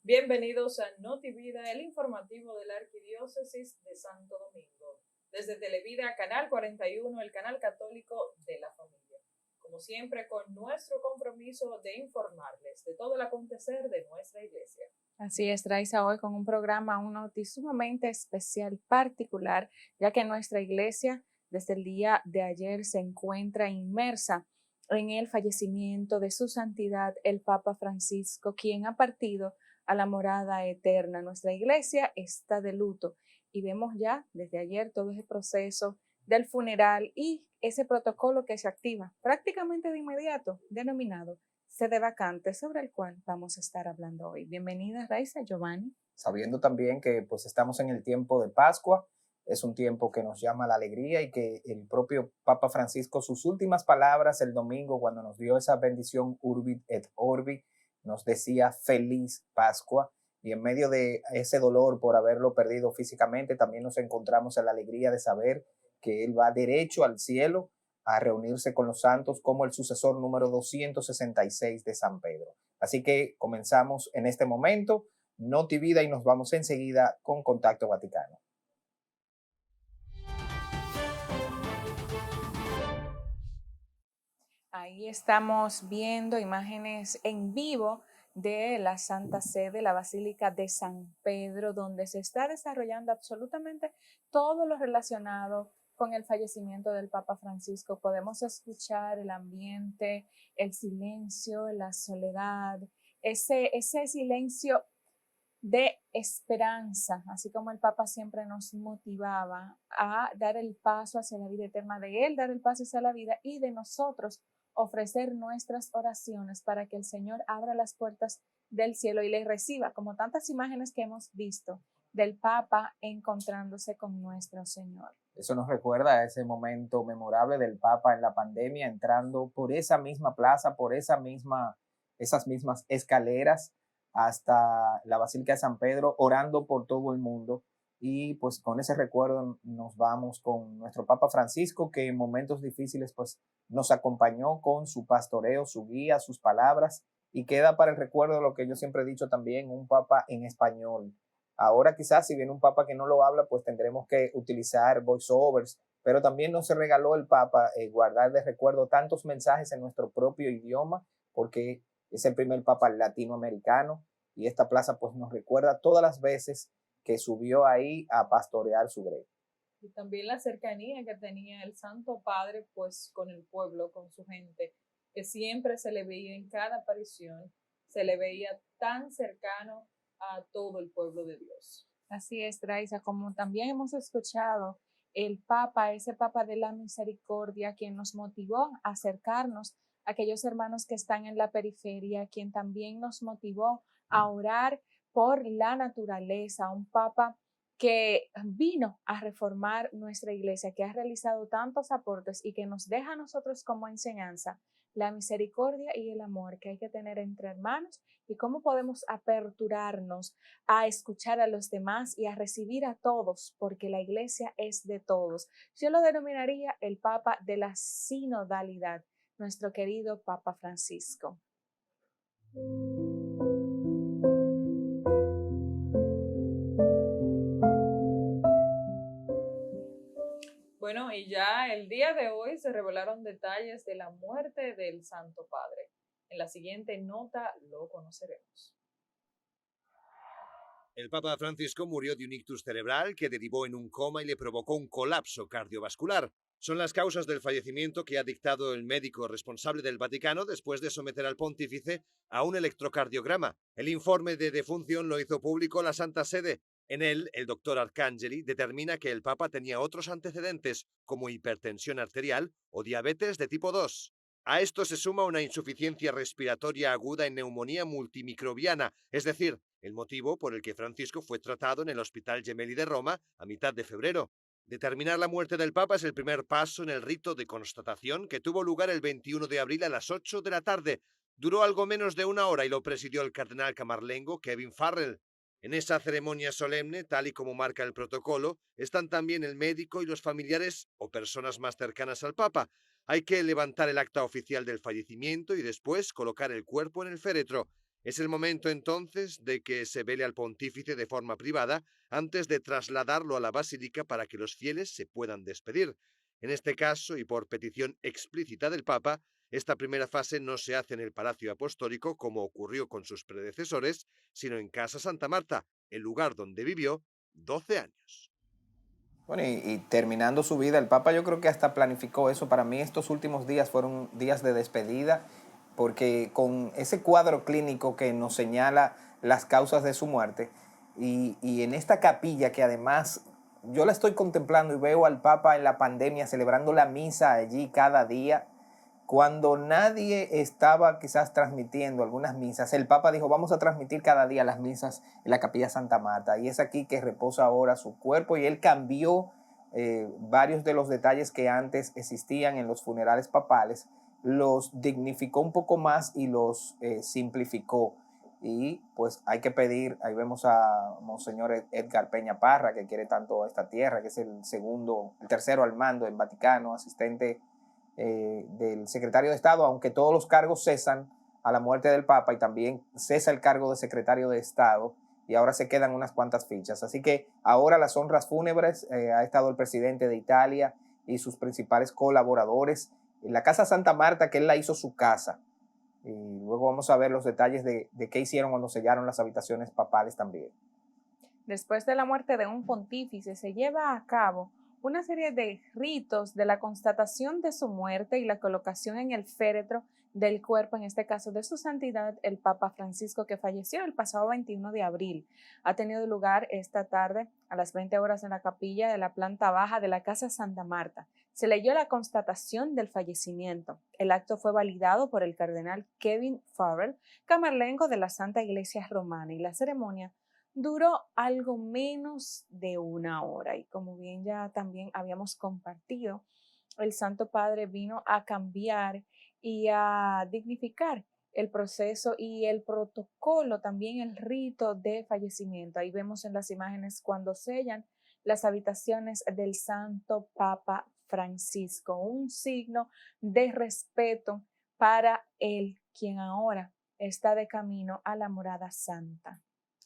Bienvenidos a Notivida, el informativo de la Arquidiócesis de Santo Domingo. Desde Televida, Canal 41, el canal católico de la familia. Como siempre, con nuestro compromiso de informarles de todo el acontecer de nuestra iglesia. Así es, Raiza, hoy con un programa, un noticiero sumamente especial, particular, ya que nuestra iglesia desde el día de ayer se encuentra inmersa en el fallecimiento de su santidad, el Papa Francisco, quien ha partido a la morada eterna. Nuestra iglesia está de luto y vemos ya desde ayer todo ese proceso del funeral y ese protocolo que se activa prácticamente de inmediato, denominado sede vacante, sobre el cual vamos a estar hablando hoy. Bienvenida, Raiza, Giovanni. Sabiendo también que pues estamos en el tiempo de Pascua, es un tiempo que nos llama a la alegría y que el propio Papa Francisco, sus últimas palabras el domingo cuando nos dio esa bendición Urbi et Orbi, nos decía feliz Pascua, y en medio de ese dolor por haberlo perdido físicamente, también nos encontramos en la alegría de saber que él va derecho al cielo a reunirse con los santos como el sucesor número 266 de San Pedro. Así que comenzamos en este momento Notivida y nos vamos enseguida con Contacto Vaticano. Ahí estamos viendo imágenes en vivo de la Santa Sede, la Basílica de San Pedro, donde se está desarrollando absolutamente todo lo relacionado con el fallecimiento del Papa Francisco. Podemos escuchar el ambiente, el silencio, la soledad, ese silencio de esperanza, así como el Papa siempre nos motivaba a dar el paso hacia la vida eterna, de él dar el paso hacia la vida y de nosotros ofrecer nuestras oraciones para que el Señor abra las puertas del cielo y les reciba, como tantas imágenes que hemos visto del Papa encontrándose con nuestro Señor. Eso nos recuerda a ese momento memorable del Papa en la pandemia, entrando por esa misma plaza, por esas mismas escaleras hasta la Basílica de San Pedro, orando por todo el mundo. Y pues con ese recuerdo nos vamos con nuestro Papa Francisco, que en momentos difíciles pues nos acompañó con su pastoreo, su guía, sus palabras, y queda para el recuerdo lo que yo siempre he dicho también, un Papa en español. Ahora quizás si viene un Papa que no lo habla, pues tendremos que utilizar voiceovers, pero también nos regaló el Papa guardar de recuerdo tantos mensajes en nuestro propio idioma, porque es el primer Papa latinoamericano, y esta plaza pues nos recuerda todas las veces que subió ahí a pastorear su grey. Y también la cercanía que tenía el Santo Padre pues con el pueblo, con su gente, que siempre se le veía en cada aparición, se le veía tan cercano a todo el pueblo de Dios. Así es, Raiza, como también hemos escuchado, el Papa, ese Papa de la Misericordia, quien nos motivó a acercarnos a aquellos hermanos que están en la periferia, quien también nos motivó a orar por la naturaleza, un Papa que vino a reformar nuestra iglesia, que ha realizado tantos aportes y que nos deja a nosotros como enseñanza la misericordia y el amor que hay que tener entre hermanos y cómo podemos aperturarnos a escuchar a los demás y a recibir a todos, porque la iglesia es de todos. Yo lo denominaría el Papa de la sinodalidad, nuestro querido Papa Francisco. Bueno, y ya el día de hoy se revelaron detalles de la muerte del Santo Padre. En la siguiente nota lo conoceremos. El Papa Francisco murió de un ictus cerebral que derivó en un coma y le provocó un colapso cardiovascular. Son las causas del fallecimiento que ha dictado el médico responsable del Vaticano después de someter al pontífice a un electrocardiograma. El informe de defunción lo hizo público la Santa Sede. En él, el doctor Arcangeli determina que el Papa tenía otros antecedentes, como hipertensión arterial o diabetes de tipo 2. A esto se suma una insuficiencia respiratoria aguda en neumonía multimicrobiana, es decir, el motivo por el que Francisco fue tratado en el Hospital Gemelli de Roma a mitad de febrero. Determinar la muerte del Papa es el primer paso en el rito de constatación que tuvo lugar el 21 de abril a las 8 de la tarde. Duró algo menos de una hora y lo presidió el cardenal camarlengo Kevin Farrell. En esa ceremonia solemne, tal y como marca el protocolo, están también el médico y los familiares o personas más cercanas al Papa. Hay que levantar el acta oficial del fallecimiento y después colocar el cuerpo en el féretro. Es el momento entonces de que se vele al pontífice de forma privada antes de trasladarlo a la basílica para que los fieles se puedan despedir. En este caso, y por petición explícita del Papa, esta primera fase no se hace en el Palacio Apostólico como ocurrió con sus predecesores, sino en Casa Santa Marta, el lugar donde vivió 12 años. Bueno, y terminando su vida, el Papa yo creo que hasta planificó eso. Para mí estos últimos días fueron días de despedida, porque con ese cuadro clínico que nos señala las causas de su muerte, y en esta capilla que además yo la estoy contemplando y veo al Papa en la pandemia celebrando la misa allí cada día, cuando nadie estaba quizás transmitiendo algunas misas, el Papa dijo, vamos a transmitir cada día las misas en la Capilla Santa Marta. Y es aquí que reposa ahora su cuerpo, y él cambió varios de los detalles que antes existían en los funerales papales, los dignificó un poco más y los simplificó. Y pues hay que pedir, ahí vemos a Monseñor Edgar Peña Parra, que quiere tanto esta tierra, que es el tercero al mando en Vaticano, asistente del secretario de Estado, aunque todos los cargos cesan a la muerte del Papa, y también cesa el cargo de secretario de Estado, y ahora se quedan unas cuantas fichas. Así que ahora las honras fúnebres, ha estado el presidente de Italia y sus principales colaboradores en la Casa Santa Marta, que él la hizo su casa. Y luego vamos a ver los detalles de qué hicieron cuando sellaron las habitaciones papales también. Después de la muerte de un pontífice, se lleva a cabo una serie de ritos de la constatación de su muerte y la colocación en el féretro del cuerpo, en este caso de su santidad, el Papa Francisco, que falleció el pasado 21 de abril. Ha tenido lugar esta tarde a las 20 horas en la capilla de la planta baja de la Casa Santa Marta. Se leyó la constatación del fallecimiento. El acto fue validado por el cardenal Kevin Farrell, camerlengo de la Santa Iglesia Romana, y la ceremonia duró algo menos de una hora, y como bien ya también habíamos compartido, el Santo Padre vino a cambiar y a dignificar el proceso y el protocolo, también el rito de fallecimiento. Ahí vemos en las imágenes cuando sellan las habitaciones del Santo Papa Francisco, un signo de respeto para él, quien ahora está de camino a la morada santa.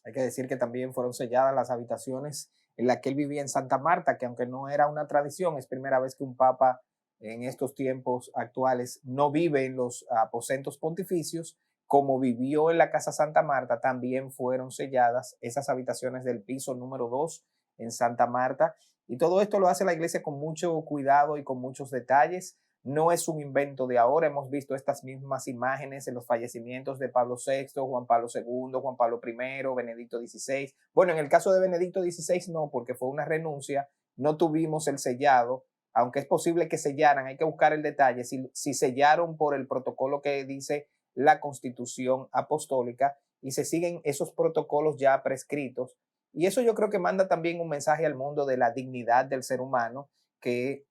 Hay que decir que también fueron selladas las habitaciones en las que él vivía en Santa Marta, que aunque no era una tradición, es primera vez que un papa en estos tiempos actuales no vive en los aposentos pontificios. Como vivió en la Casa Santa Marta, también fueron selladas esas habitaciones del piso número 2 en Santa Marta. Y todo esto lo hace la iglesia con mucho cuidado y con muchos detalles. No es un invento de ahora, hemos visto estas mismas imágenes en los fallecimientos de Pablo VI, Juan Pablo II, Juan Pablo I, Benedicto XVI. Bueno, en el caso de Benedicto XVI no, porque fue una renuncia, no tuvimos el sellado, aunque es posible que sellaran, hay que buscar el detalle, si sellaron por el protocolo que dice la Constitución Apostólica, y se siguen esos protocolos ya prescritos. Y eso yo creo que manda también un mensaje al mundo de la dignidad del ser humano, que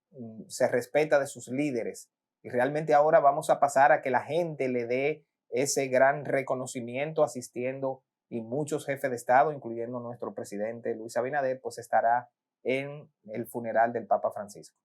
se respeta de sus líderes. Y realmente ahora vamos a pasar a que la gente le dé ese gran reconocimiento asistiendo, y muchos jefes de Estado, incluyendo nuestro presidente Luis Abinader, pues estará en el funeral del Papa Francisco.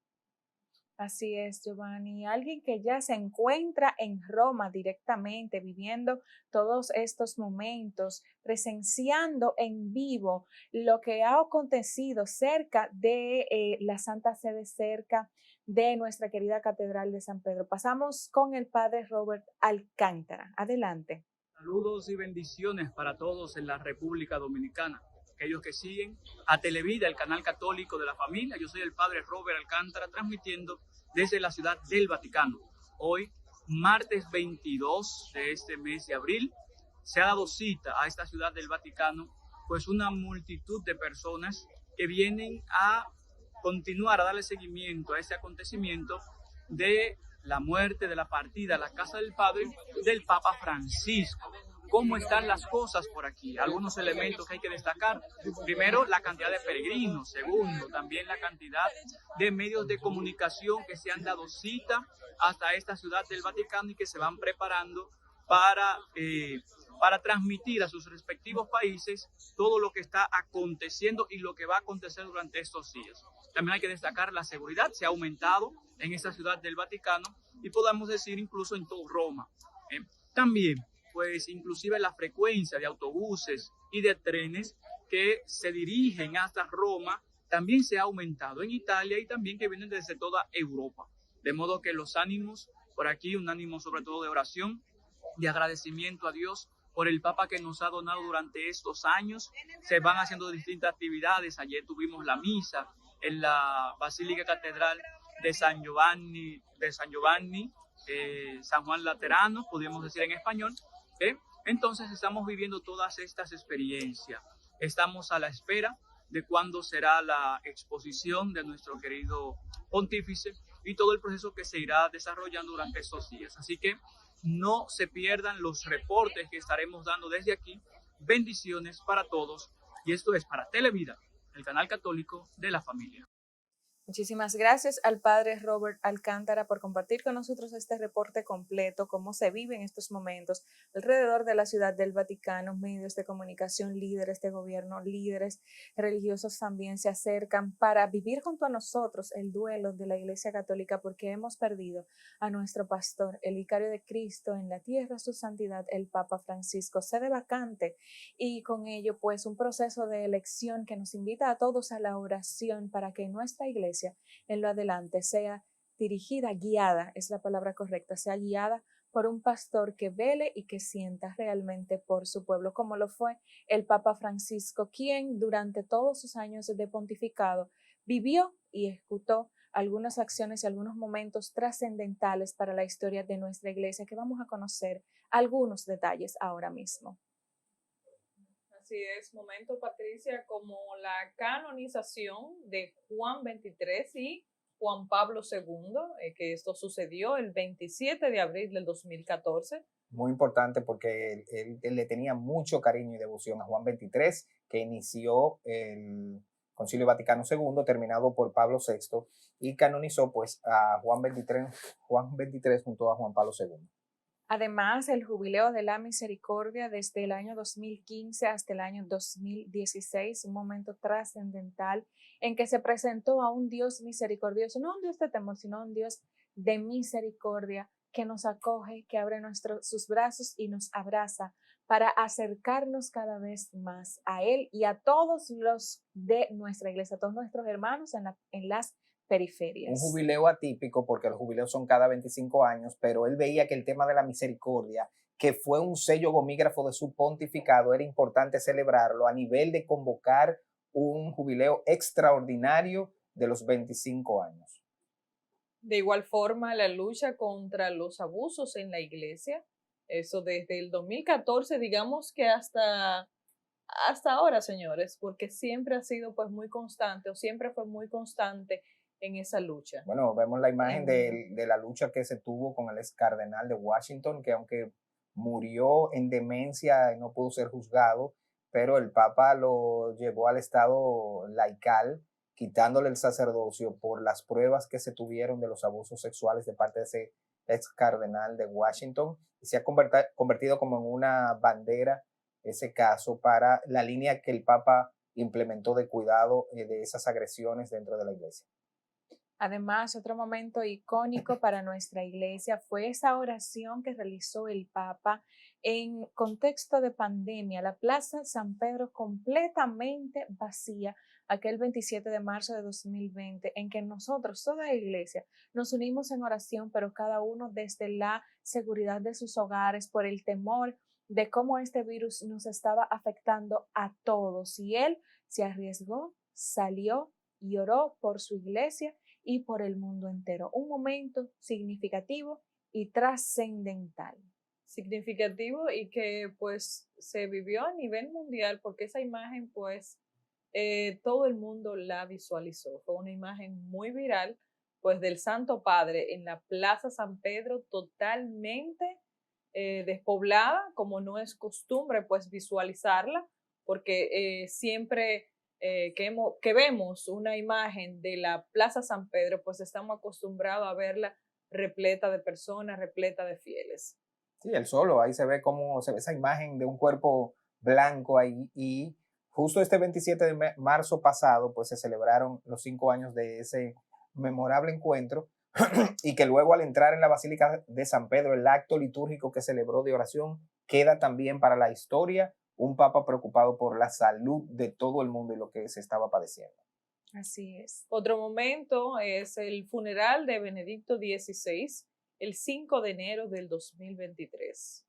Así es, Giovanni. Alguien que ya se encuentra en Roma directamente, viviendo todos estos momentos, presenciando en vivo lo que ha acontecido cerca de la Santa Sede, cerca de nuestra querida Catedral de San Pedro. Pasamos con el padre Robert Alcántara. Adelante. Saludos y bendiciones para todos en la República Dominicana. Aquellos que siguen a Televida, el canal católico de la familia. Yo soy el padre Robert Alcántara, transmitiendo desde la Ciudad del Vaticano. Hoy, martes 22 de este mes de abril, se ha dado cita a esta Ciudad del Vaticano, pues una multitud de personas que vienen a continuar, a darle seguimiento a este acontecimiento de la muerte, de la partida a la casa del Padre del Papa Francisco. ¿Cómo están las cosas por aquí? Algunos elementos que hay que destacar. Primero, la cantidad de peregrinos. Segundo, también la cantidad de medios de comunicación que se han dado cita hasta esta Ciudad del Vaticano y que se van preparando para transmitir a sus respectivos países todo lo que está aconteciendo y lo que va a acontecer durante estos días. También hay que destacar la seguridad. Se ha aumentado en esta Ciudad del Vaticano y podemos decir incluso en toda Roma. También pues inclusive la frecuencia de autobuses y de trenes que se dirigen hasta Roma también se ha aumentado en Italia y también que vienen desde toda Europa. De modo que los ánimos por aquí, un ánimo sobre todo de oración, de agradecimiento a Dios por el Papa que nos ha donado durante estos años. Se van haciendo distintas actividades. Ayer tuvimos la misa en la Basílica Catedral de San Giovanni, San Juan Laterano, podríamos decir en español. Entonces estamos viviendo todas estas experiencias. Estamos a la espera de cuándo será la exposición de nuestro querido pontífice y todo el proceso que se irá desarrollando durante estos días. Así que no se pierdan los reportes que estaremos dando desde aquí. Bendiciones para todos. Y esto es para Televida, el canal católico de la familia. Muchísimas gracias al padre Robert Alcántara por compartir con nosotros este reporte completo, cómo se vive en estos momentos alrededor de la Ciudad del Vaticano. Medios de comunicación, líderes de gobierno, líderes religiosos también se acercan para vivir junto a nosotros el duelo de la Iglesia Católica, porque hemos perdido a nuestro pastor, el vicario de Cristo en la tierra, su santidad, el Papa Francisco. Sede vacante y con ello pues un proceso de elección que nos invita a todos a la oración para que nuestra Iglesia en lo adelante sea dirigida, guiada, es la palabra correcta, sea guiada por un pastor que vele y que sienta realmente por su pueblo, como lo fue el Papa Francisco, quien durante todos sus años de pontificado vivió y ejecutó algunas acciones y algunos momentos trascendentales para la historia de nuestra Iglesia, que vamos a conocer algunos detalles ahora mismo. Así es, momento, Patricia, como la canonización de Juan XXIII y Juan Pablo II, que esto sucedió el 27 de abril del 2014. Muy importante porque él le tenía mucho cariño y devoción a Juan XXIII, que inició el Concilio Vaticano II, terminado por Pablo VI, y canonizó pues a Juan XXIII junto a Juan Pablo II. Además, el Jubileo de la Misericordia desde el año 2015 hasta el año 2016, un momento trascendental en que se presentó a un Dios misericordioso, no un Dios de temor, sino un Dios de misericordia que nos acoge, que abre sus brazos y nos abraza para acercarnos cada vez más a Él y a todos los de nuestra iglesia, a todos nuestros hermanos en las periferias. Un jubileo atípico porque los jubileos son cada 25 años, pero él veía que el tema de la misericordia, que fue un sello gomígrafo de su pontificado, era importante celebrarlo a nivel de convocar un jubileo extraordinario de los 25 años. De igual forma, la lucha contra los abusos en la iglesia, eso desde el 2014, digamos que hasta ahora, señores, porque siempre ha sido pues muy constante o siempre fue muy constante en esa lucha. Bueno, vemos la imagen de la lucha que se tuvo con el ex cardenal de Washington, que aunque murió en demencia y no pudo ser juzgado, pero el Papa lo llevó al estado laical, quitándole el sacerdocio por las pruebas que se tuvieron de los abusos sexuales de parte de ese ex cardenal de Washington, y se ha convertido como en una bandera ese caso para la línea que el Papa implementó de cuidado de esas agresiones dentro de la iglesia. Además, otro momento icónico para nuestra iglesia fue esa oración que realizó el Papa en contexto de pandemia, la Plaza San Pedro completamente vacía, aquel 27 de marzo de 2020, en que nosotros, toda la iglesia, nos unimos en oración, pero cada uno desde la seguridad de sus hogares, por el temor de cómo este virus nos estaba afectando a todos. Y él se arriesgó, salió y oró por su iglesia y por el mundo entero. Un momento significativo y trascendental. Significativo y que pues se vivió a nivel mundial, porque esa imagen pues todo el mundo la visualizó. Fue una imagen muy viral pues del Santo Padre en la Plaza San Pedro, totalmente despoblada, como no es costumbre pues visualizarla, porque siempre que vemos una imagen de la Plaza San Pedro, pues estamos acostumbrados a verla repleta de personas, repleta de fieles. Sí, el solo, ahí se ve cómo se ve esa imagen de un cuerpo blanco ahí, y justo este 27 de marzo pasado, pues se celebraron los 5 años de ese memorable encuentro, y que luego al entrar en la Basílica de San Pedro, el acto litúrgico que celebró de oración queda también para la historia un papa preocupado por la salud de todo el mundo y lo que se estaba padeciendo. Así es. Otro momento es el funeral de Benedicto XVI, el 5 de enero del 2023.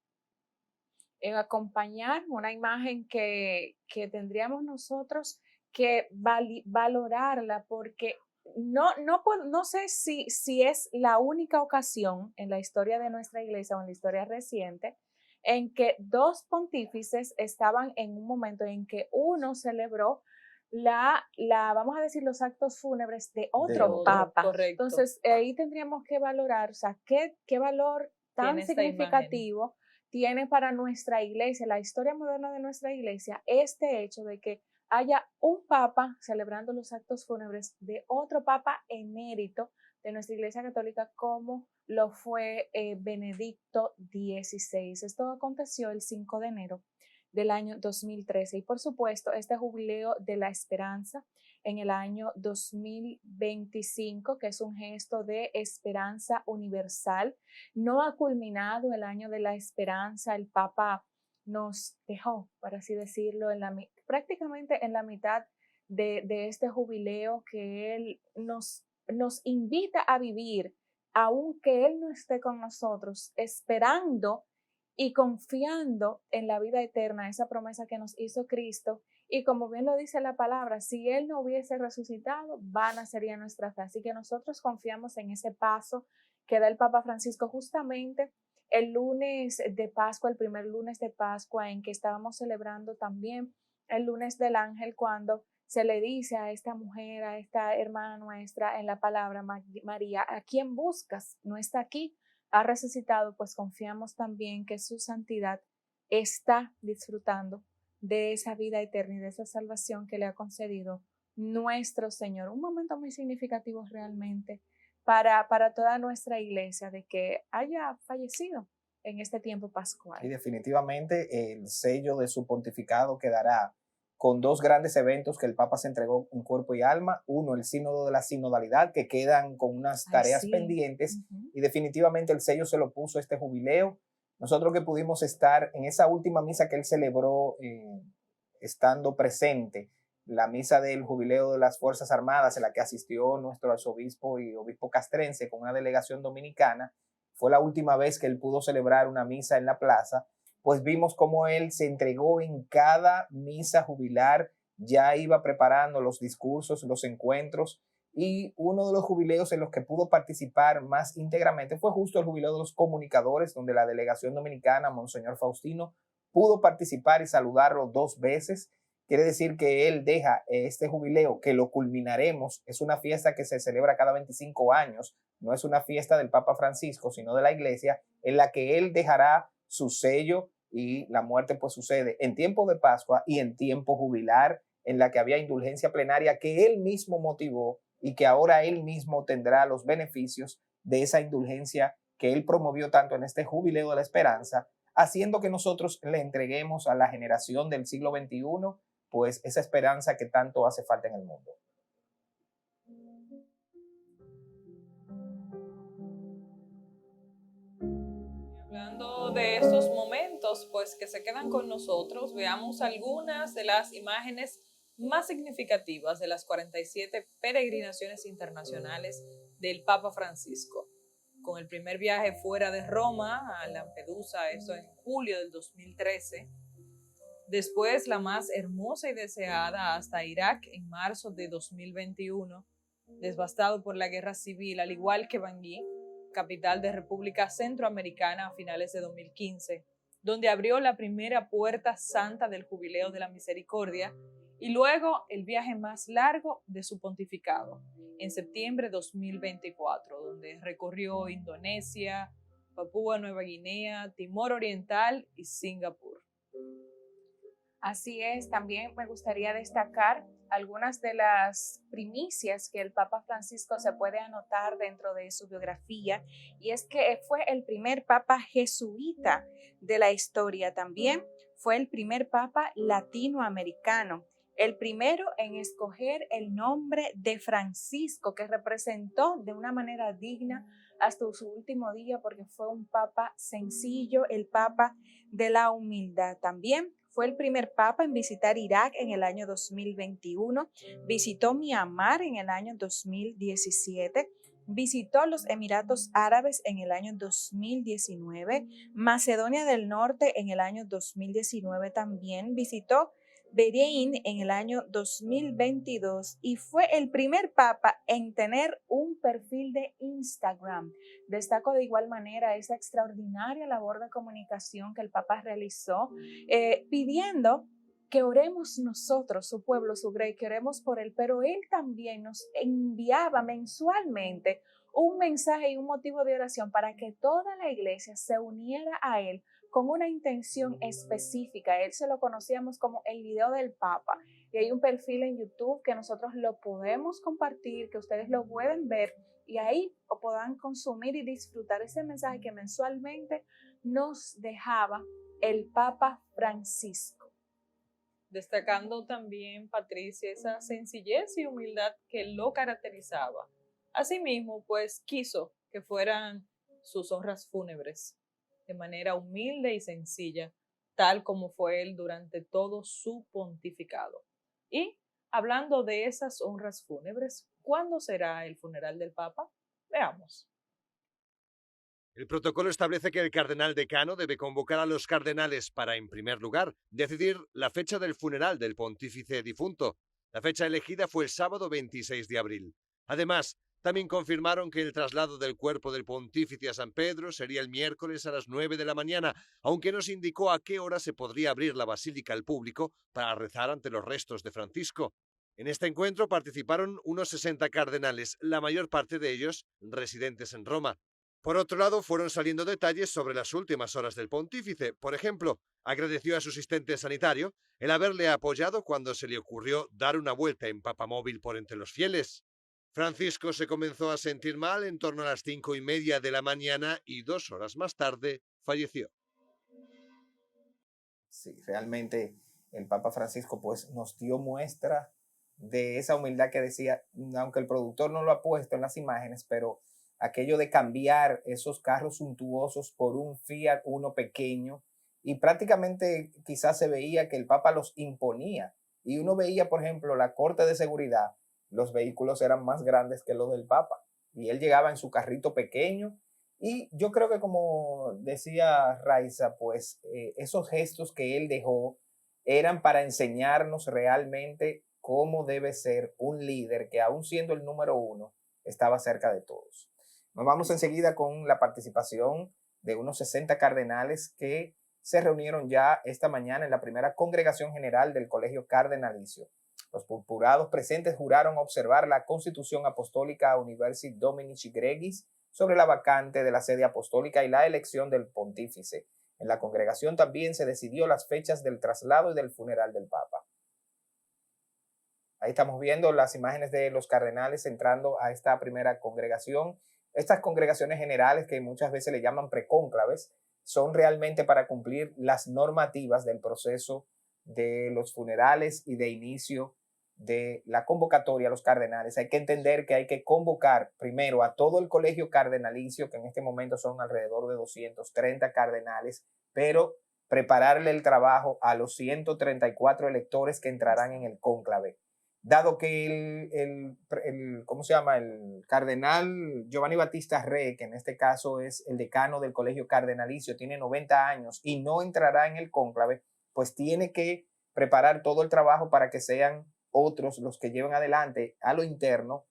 En acompañar una imagen que tendríamos nosotros que valorarla, porque no sé si es la única ocasión en la historia de nuestra iglesia o en la historia reciente en que dos pontífices estaban en un momento en que uno celebró vamos a decir, los actos fúnebres de otro papa. Correcto. Entonces, ahí tendríamos que valorar, o sea, qué valor tan significativo tiene para nuestra iglesia, la historia moderna de nuestra iglesia, este hecho de que haya un papa celebrando los actos fúnebres de otro papa emérito de nuestra iglesia católica, como lo fue Benedicto XVI. Esto aconteció el 5 de enero del año 2013 y por supuesto este jubileo de la esperanza en el año 2025, que es un gesto de esperanza universal. No ha culminado el año de la esperanza, el Papa nos dejó, por así decirlo, prácticamente en la mitad de este jubileo, que Él nos invita a vivir, aunque Él no esté con nosotros, esperando y confiando en la vida eterna, esa promesa que nos hizo Cristo. Y como bien lo dice la palabra, si Él no hubiese resucitado, vana sería nuestra fe. Así que nosotros confiamos en ese paso que da el Papa Francisco justamente el lunes de Pascua, el primer lunes de Pascua, en que estábamos celebrando también el lunes del ángel, cuando se le dice a esta mujer, a esta hermana nuestra en la palabra, María, ¿a quién buscas? No está aquí, ha resucitado. Pues confiamos también que su santidad está disfrutando de esa vida eterna y de esa salvación que le ha concedido nuestro Señor. Un momento muy significativo realmente para toda nuestra iglesia, de que haya fallecido en este tiempo pascual. Y definitivamente el sello de su pontificado quedará con dos grandes eventos que el Papa se entregó en cuerpo y alma. Uno, el sínodo de la sinodalidad, que quedan con unas tareas pendientes, y definitivamente el sello se lo puso este jubileo. Nosotros que pudimos estar en esa última misa que él celebró, estando presente, la misa del jubileo de las Fuerzas Armadas, en la que asistió nuestro arzobispo y obispo castrense con una delegación dominicana, fue la última vez que él pudo celebrar una misa en la plaza. Pues vimos cómo él se entregó en cada misa jubilar, ya iba preparando los discursos, los encuentros, y uno de los jubileos en los que pudo participar más íntegramente fue justo el jubileo de los comunicadores, donde la delegación dominicana, Monseñor Faustino, pudo participar y saludarlo 2 veces. Quiere decir que él deja este jubileo, que lo culminaremos, es una fiesta que se celebra cada 25 años, no es una fiesta del Papa Francisco, sino de la Iglesia, en la que él dejará su sello, y la muerte pues sucede en tiempo de Pascua y en tiempo jubilar, en la que había indulgencia plenaria que él mismo motivó y que ahora él mismo tendrá los beneficios de esa indulgencia que él promovió tanto en este jubileo de la esperanza, haciendo que nosotros le entreguemos a la generación del siglo XXI pues esa esperanza que tanto hace falta en el mundo. Hablando de estos momentos, pues que se quedan con nosotros, veamos algunas de las imágenes más significativas de las 47 peregrinaciones internacionales del Papa Francisco. Con el primer viaje fuera de Roma a Lampedusa, eso en julio del 2013. Después la más hermosa y deseada hasta Irak en marzo de 2021, devastado por la guerra civil, al igual que Bangui, capital de República Centroamericana, a finales de 2015, donde abrió la primera puerta santa del Jubileo de la Misericordia, y luego el viaje más largo de su pontificado, en septiembre de 2024, donde recorrió Indonesia, Papúa Nueva Guinea, Timor Oriental y Singapur. Así es, también me gustaría destacar algunas de las primicias que el Papa Francisco se puede anotar dentro de su biografía, y es que fue el primer Papa jesuita de la historia, también fue el primer Papa latinoamericano, El primero en escoger el nombre de Francisco, que representó de una manera digna hasta su último día, porque fue un papa sencillo, el papa de la humildad. También fue el primer papa en visitar Irak en el año 2021, visitó Myanmar en el año 2017, visitó los Emiratos Árabes en el año 2019, Macedonia del Norte en el año 2019 también, visitó Bahrein en el año 2022 y fue el primer papa en tener un perfil de Instagram. Destaco de igual manera esa extraordinaria labor de comunicación que el papa realizó, pidiendo que oremos nosotros, su pueblo, su grey, que oremos por él, pero él también nos enviaba mensualmente un mensaje y un motivo de oración para que toda la iglesia se uniera a él con una intención específica. Él se lo conocíamos como el video del Papa. Y hay un perfil en YouTube que nosotros lo podemos compartir, que ustedes lo pueden ver y ahí puedan consumir y disfrutar ese mensaje que mensualmente nos dejaba el Papa Francisco. Destacando también, Patricia, esa sencillez y humildad que lo caracterizaba. Asimismo, pues quiso que fueran sus honras fúnebres de manera humilde y sencilla, tal como fue él durante todo su pontificado. Y hablando de esas honras fúnebres, ¿cuándo será el funeral del Papa? Veamos. El protocolo establece que el cardenal decano debe convocar a los cardenales para, en primer lugar, decidir la fecha del funeral del pontífice difunto. La fecha elegida fue el sábado 26 de abril. Además, también confirmaron que el traslado del cuerpo del pontífice a San Pedro sería el miércoles a las 9 de la mañana, aunque no se indicó a qué hora se podría abrir la basílica al público para rezar ante los restos de Francisco. En este encuentro participaron unos 60 cardenales, la mayor parte de ellos residentes en Roma. Por otro lado, fueron saliendo detalles sobre las últimas horas del pontífice. Por ejemplo, agradeció a su asistente sanitario el haberle apoyado cuando se le ocurrió dar una vuelta en papamóvil por entre los fieles. Francisco se comenzó a sentir mal en torno a las 5:30 de la mañana y 2 horas más tarde falleció. Sí, realmente el Papa Francisco pues nos dio muestra de esa humildad que decía, aunque el productor no lo ha puesto en las imágenes, pero aquello de cambiar esos carros suntuosos por un Fiat Uno pequeño, y prácticamente quizás se veía que el Papa los imponía, y uno veía, por ejemplo, la corte de seguridad, los vehículos eran más grandes que los del Papa, y él llegaba en su carrito pequeño, y yo creo que como decía Raiza, pues esos gestos que él dejó eran para enseñarnos realmente cómo debe ser un líder que aún siendo el número uno, estaba cerca de todos. Nos vamos enseguida con la participación de unos 60 cardenales que se reunieron ya esta mañana en la primera congregación general del Colegio Cardenalicio. Los purpurados presentes juraron observar la Constitución Apostólica Universi Dominici Gregis sobre la vacante de la sede apostólica y la elección del pontífice. En la congregación también se decidió las fechas del traslado y del funeral del Papa. Ahí estamos viendo las imágenes de los cardenales entrando a esta primera congregación. Estas congregaciones generales, que muchas veces le llaman precónclaves, son realmente para cumplir las normativas del proceso de los funerales y de inicio de la convocatoria a los cardenales. Hay que entender que hay que convocar primero a todo el colegio cardenalicio, que en este momento son alrededor de 230 cardenales, pero prepararle el trabajo a los 134 electores que entrarán en el cónclave. Dado que ¿cómo se llama? El cardenal Giovanni Battista Re, que en este caso es el decano del colegio cardenalicio, tiene 90 años y no entrará en el cónclave, pues tiene que preparar todo el trabajo para que sean otros los que lleven adelante a lo interno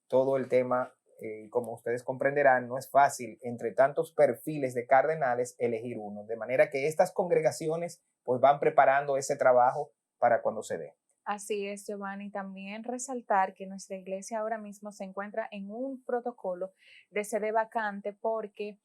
todo el tema. Como ustedes comprenderán, no es fácil entre tantos perfiles de cardenales elegir uno, de manera que estas congregaciones pues van preparando ese trabajo para cuando se dé. Así es, Giovanni. También resaltar que nuestra iglesia ahora mismo se encuentra en un protocolo de sede vacante porque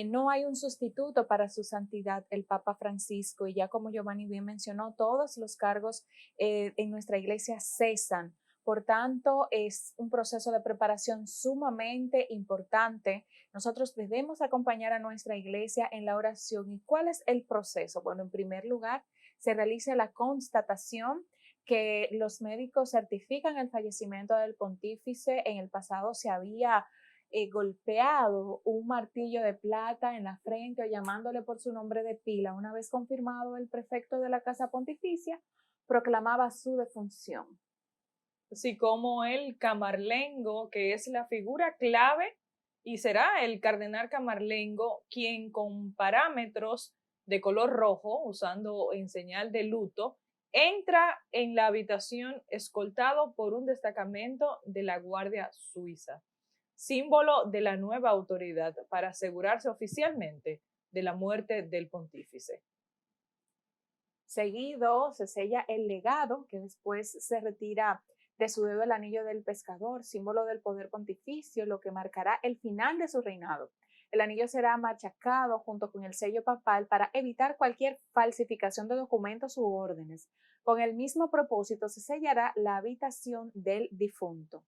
no hay un sustituto para su santidad, el Papa Francisco. Y ya como Giovanni bien mencionó, todos los cargos en nuestra iglesia cesan. Por tanto, es un proceso de preparación sumamente importante. Nosotros debemos acompañar a nuestra iglesia en la oración. ¿Y cuál es el proceso? Bueno, en primer lugar, se realiza la constatación que los médicos certifican el fallecimiento del pontífice. En el pasado se había golpeado un martillo de plata en la frente o llamándole por su nombre de pila. Una vez confirmado, el prefecto de la Casa Pontificia proclamaba su defunción. Así como el camarlengo, que es la figura clave, y será el cardenal camarlengo quien con parámetros de color rojo, usando en señal de luto, entra en la habitación escoltado por un destacamento de la Guardia Suiza, símbolo de la nueva autoridad para asegurarse oficialmente de la muerte del pontífice. Seguido se sella el legado, que después se retira de su dedo el anillo del pescador, símbolo del poder pontificio, lo que marcará el final de su reinado. El anillo será machacado junto con el sello papal para evitar cualquier falsificación de documentos u órdenes. Con el mismo propósito se sellará la habitación del difunto.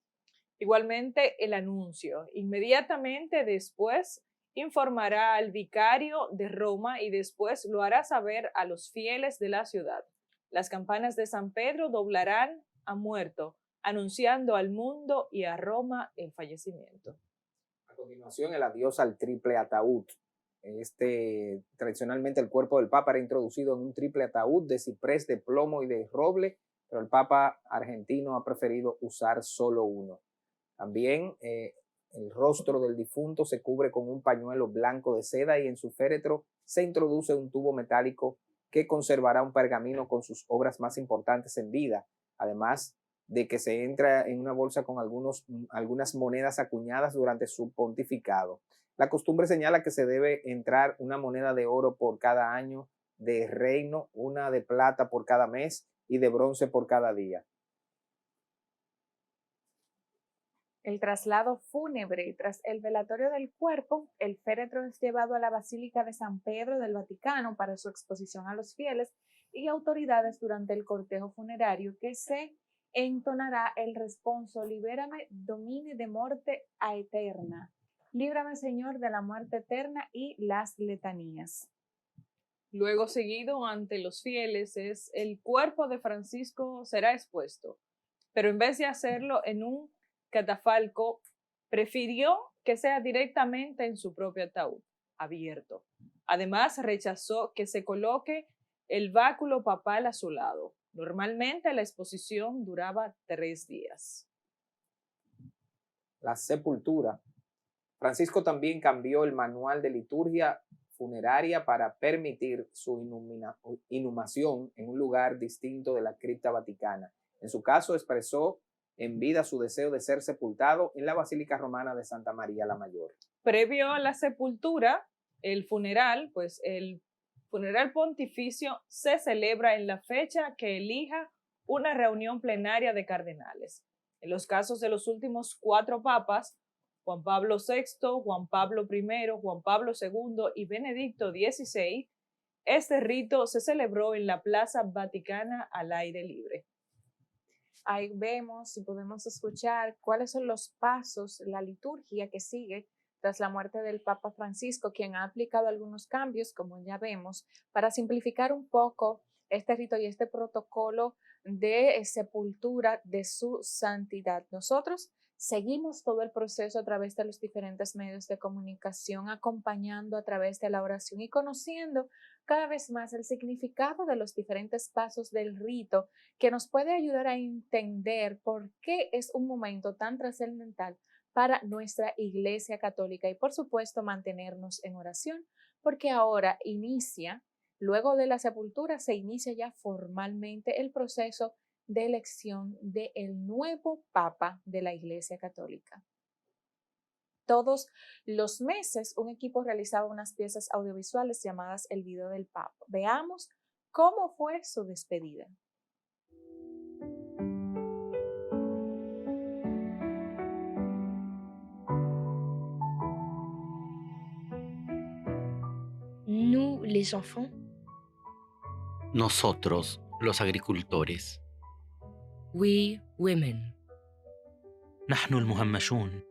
Igualmente, el anuncio. Inmediatamente después informará al vicario de Roma y después lo hará saber a los fieles de la ciudad. Las campanas de San Pedro doblarán a muerto, anunciando al mundo y a Roma el fallecimiento. A continuación, el adiós al triple ataúd. Tradicionalmente el cuerpo del Papa era introducido en un triple ataúd de ciprés, de plomo y de roble, pero el Papa argentino ha preferido usar solo uno. También el rostro del difunto se cubre con un pañuelo blanco de seda y en su féretro se introduce un tubo metálico que conservará un pergamino con sus obras más importantes en vida, además de que se entra en una bolsa con algunas monedas acuñadas durante su pontificado. La costumbre señala que se debe entrar una moneda de oro por cada año de reino, una de plata por cada mes y de bronce por cada día. El traslado fúnebre. Tras el velatorio del cuerpo, el féretro es llevado a la Basílica de San Pedro del Vaticano para su exposición a los fieles y autoridades durante el cortejo funerario, que se entonará el responso Libérame Domine de morte a eterna. Líbrame, Señor, de la muerte eterna y las letanías. Luego, seguido ante los fieles, el cuerpo de Francisco será expuesto, pero en vez de hacerlo en un catafalco, prefirió que sea directamente en su propio ataúd, abierto. Además, rechazó que se coloque el báculo papal a su lado. Normalmente la exposición duraba 3 días. La sepultura. Francisco también cambió el manual de liturgia funeraria para permitir su inhumación en un lugar distinto de la cripta vaticana. En su caso, expresó en vida su deseo de ser sepultado en la Basílica Romana de Santa María la Mayor. Previo a la sepultura, el funeral pontificio se celebra en la fecha que elija una reunión plenaria de cardenales. En los casos de los últimos 4 papas, Juan Pablo VI, Juan Pablo I, Juan Pablo II y Benedicto XVI, este rito se celebró en la Plaza Vaticana al aire libre. Ahí vemos y podemos escuchar cuáles son los pasos, la liturgia que sigue tras la muerte del Papa Francisco, quien ha aplicado algunos cambios, como ya vemos, para simplificar un poco este rito y este protocolo de sepultura de su santidad. Nosotros seguimos todo el proceso a través de los diferentes medios de comunicación, acompañando a través de la oración y conociendo cada vez más el significado de los diferentes pasos del rito, que nos puede ayudar a entender por qué es un momento tan trascendental para nuestra Iglesia Católica y, por supuesto, mantenernos en oración, porque ahora luego de la sepultura, se inicia ya formalmente el proceso de elección del nuevo Papa de la Iglesia Católica. Todos los meses, un equipo realizaba unas piezas audiovisuales llamadas El Video del Papa. Veamos cómo fue su despedida. Nous, les enfants. Nosotros, los agricultores. We, women. نحن المهمشون.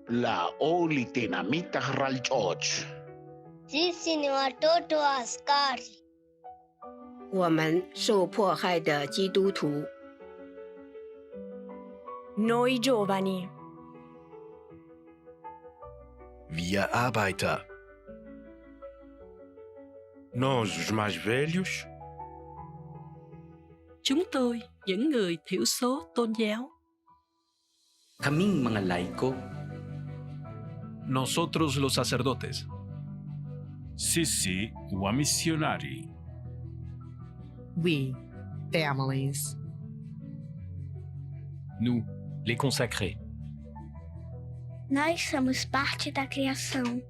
La oli tinamita ralchoch. Sisi ni watoto wa askari. 我们受迫害的基督徒。 Noi giovani. Wir Arbeiter. Nós, os mais velhos. Chúng tôi, những người thiểu số tôn giáo. Kaming mga laiko. Nosotros los sacerdotes. Sisi wa missionari. We, families. Nous, les consacrés. Nós somos parte da criação.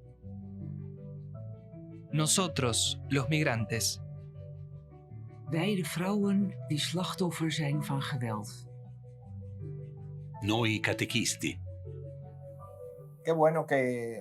Nosotros, los migrantes. Wij de vrouwen die slachtoffer zijn van geweld. Noi catequisti. Qué bueno que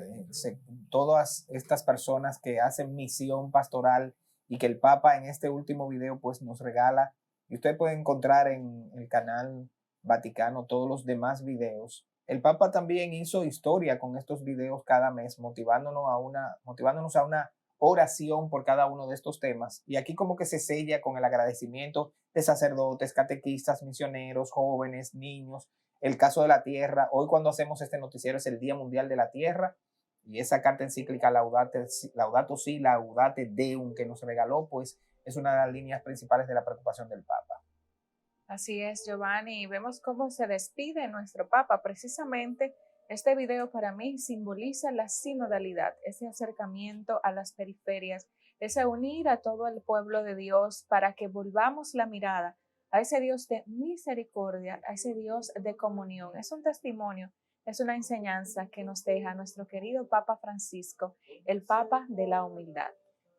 todas estas personas que hacen misión pastoral y que el Papa en este último video pues nos regala, y usted puede encontrar en el canal Vaticano todos los demás videos. El Papa también hizo historia con estos videos cada mes, motivándonos a una oración por cada uno de estos temas. Y aquí como que se sella con el agradecimiento de sacerdotes, catequistas, misioneros, jóvenes, niños. El caso de la tierra. Hoy cuando hacemos este noticiero es el Día Mundial de la Tierra. Y esa carta encíclica Laudato Si, Laudate Deum que nos regaló, pues es una de las líneas principales de la preocupación del Papa. Así es, Giovanni, y vemos cómo se despide nuestro Papa. Precisamente este video para mí simboliza la sinodalidad, ese acercamiento a las periferias, ese unir a todo el pueblo de Dios para que volvamos la mirada a ese Dios de misericordia, a ese Dios de comunión. Es un testimonio, es una enseñanza que nos deja nuestro querido Papa Francisco, el Papa de la humildad.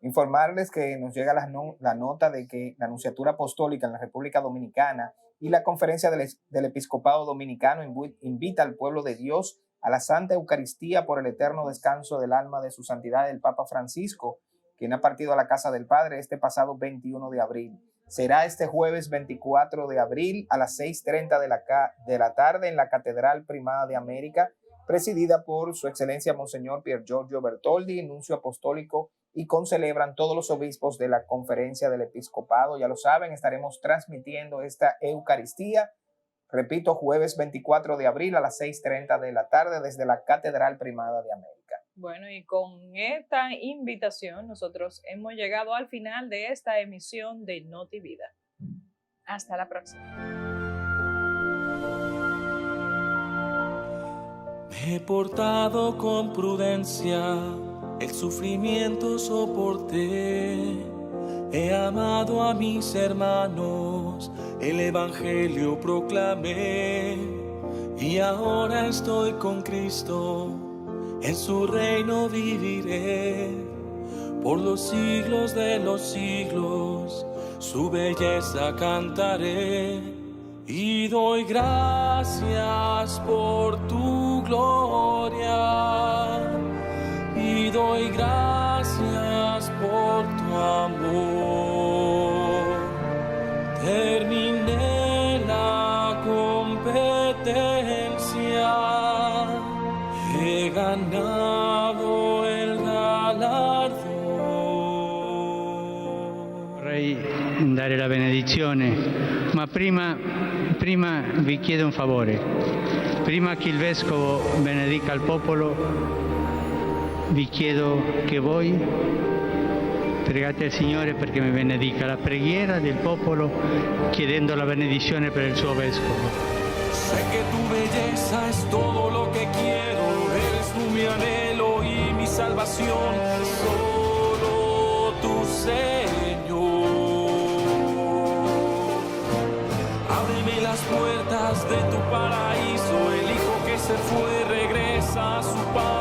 Informarles que nos llega la nota de que la Nunciatura Apostólica en la República Dominicana y la Conferencia del Episcopado Dominicano invita al pueblo de Dios a la Santa Eucaristía por el eterno descanso del alma de su santidad el Papa Francisco, quien ha partido a la casa del Padre este pasado 21 de abril. Será este jueves 24 de abril a las 6:30 de la tarde en la Catedral Primada de América, presidida por su excelencia Monseñor Pier Giorgio Bertoldi, nuncio apostólico, y concelebran todos los obispos de la Conferencia del Episcopado. Ya lo saben, estaremos transmitiendo esta Eucaristía, repito, jueves 24 de abril a las 6:30 de la tarde desde la Catedral Primada de América. Bueno, y con esta invitación nosotros hemos llegado al final de esta emisión de Notivida. Hasta la próxima. Me he portado con prudencia, el sufrimiento soporté. He amado a mis hermanos, el evangelio proclamé. Y ahora estoy con Cristo, en su reino viviré. Por los siglos de los siglos, su belleza cantaré. Y doy gracias por tu gloria. Y doy gracias por tu amor. Terminé la competencia. He ganado el galardón. Vorrei dare la benedizione, ma prima vi chiedo un favore. Prima che il Vescovo benedica il popolo, vi chiedo che voi pregate al Signore perché mi benedica la preghiera del popolo, chiedendo la benedizione per il suo Vescovo. Sé que tu belleza es todo lo que quiero, eres tú mi anhelo y mi salvación, solo tu Señor. Ábreme las puertas de tu paraíso, el Hijo que se fue regresa a su Padre.